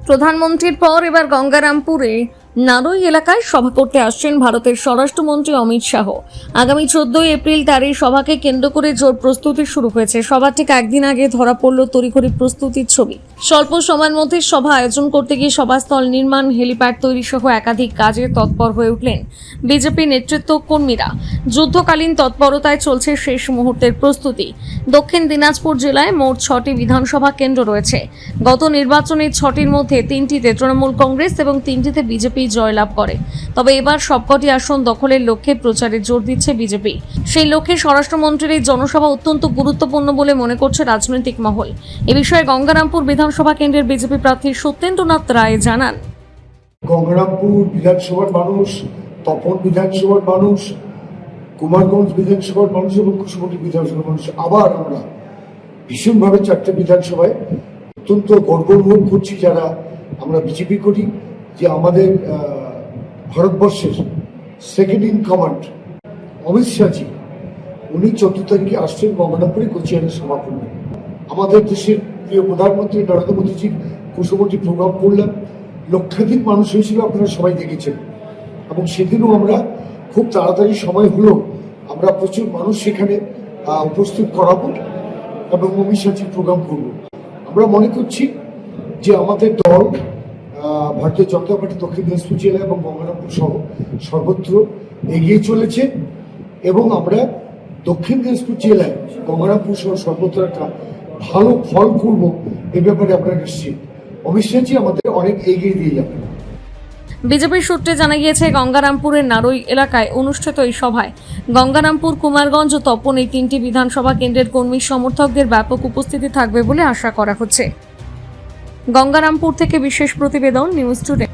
প্রধানমন্ত্রীর পর এবার গঙ্গারামপুরে নারই এলাকায় সভা করতে আসছেন ভারতের স্বরাষ্ট্রমন্ত্রী অমিত শাহ। আগামী 14 এপ্রিল তার এই সভাকে কেন্দ্র করে জোর প্রস্তুতি শুরু হয়েছে। সভা ঠিক একদিন আগে ধরা পড়ল তড়িঘড়ি প্রস্তুতির ছবি। স্বল্প সময়ের মধ্যে সভা আয়োজন করতে গিয়ে সভাস্থল নির্মাণ, হেলিপ্যাড তৈরি সহ একাধিক কাজে তৎপর হয়ে উঠলেন বিজেপি নেতৃত্ব কর্মীরা। যুদ্ধকালীন তৎপরতায় চলছে শেষ মুহূর্তের প্রস্তুতি। দক্ষিণ দিনাজপুর জেলায় মোট 6টি বিধানসভা কেন্দ্র রয়েছে। গত নির্বাচনে 6টির মধ্যে 3টিতে তৃণমূল কংগ্রেস এবং 3টিতে বিজেপি জয়লাভ করে। তবে এবার সবকটি আসন দখলের লক্ষ্যে প্রচারে জোর দিচ্ছে বিজেপি। সেই লক্ষ্যে স্বরাষ্ট্রমন্ত্রীর এই জনসভা অত্যন্ত গুরুত্বপূর্ণ বলে মনে করছে রাজনৈতিক মহল। এ বিষয়ে গঙ্গারামপুর বিধানসভা কেন্দ্রের বিজেপি প্রার্থী সত্যেন্দ্রনাথ রায় জানান, গঙ্গারামপুর বিধানসভার মানুষ, তপন বিধানসভার মানুষ, কুমারগঞ্জ বিধানসভার মানুষ এবং কুশমন্ডি বিধানসভার মানুষ আবার আমরা ভীষণভাবে 4টে বিধানসভায় অত্যন্ত গর্ব অনুভব করছি যারা আমরা বিজেপি করি, যে আমাদের ভারতবর্ষের second in command Amit Shahji উনি 14 তারিখে আসছেন গঙ্গারামপুরে কোচিয়ানের সভা করবেন। আমাদের দেশের প্রিয় প্রধানমন্ত্রী নরেন্দ্র মোদীজির কুশমন্ডি প্রোগ্রাম করলাম, লক্ষাধিক মানুষ হয়েছিল, আপনারা সবাই দেখেছেন। এবং সেদিনও আমরা খুব তাড়াতাড়ি সময় হলো আমরা প্রচুর মানুষ সেখানে উপস্থিত করাবো এবং অমিত শাহজির প্রোগ্রাম করব। আমরা মনে করছি যে আমাদের দল ভারতীয় জনতা পার্টি দক্ষিণ দিনাজপুর জেলা এবং গঙ্গারামপুর সহ সর্বত্র এগিয়ে চলেছে এবং আমরা দক্ষিণ দিনাজপুর জেলায় গঙ্গারামপুর সহ সর্বত্র একটা ভালো ফল করব, এ ব্যাপারে আমরা নিশ্চিত। অমিত শাহজি আমাদের অনেক এগিয়ে দিয়ে যাবেন। বিজেপির সূত্রে জানা গিয়েছে, গঙ্গারামপুরের নারই এলাকায় অনুষ্ঠিত এই সভায় গঙ্গারামপুর, কুমারগঞ্জ ও তপন এই 3টি বিধানসভা কেন্দ্রের কর্মী সমর্থকদের ব্যাপক উপস্থিতি থাকবে বলে আশা করা হচ্ছে। গঙ্গারামপুর থেকে বিশেষ প্রতিবেদন, নিউজ টুডে।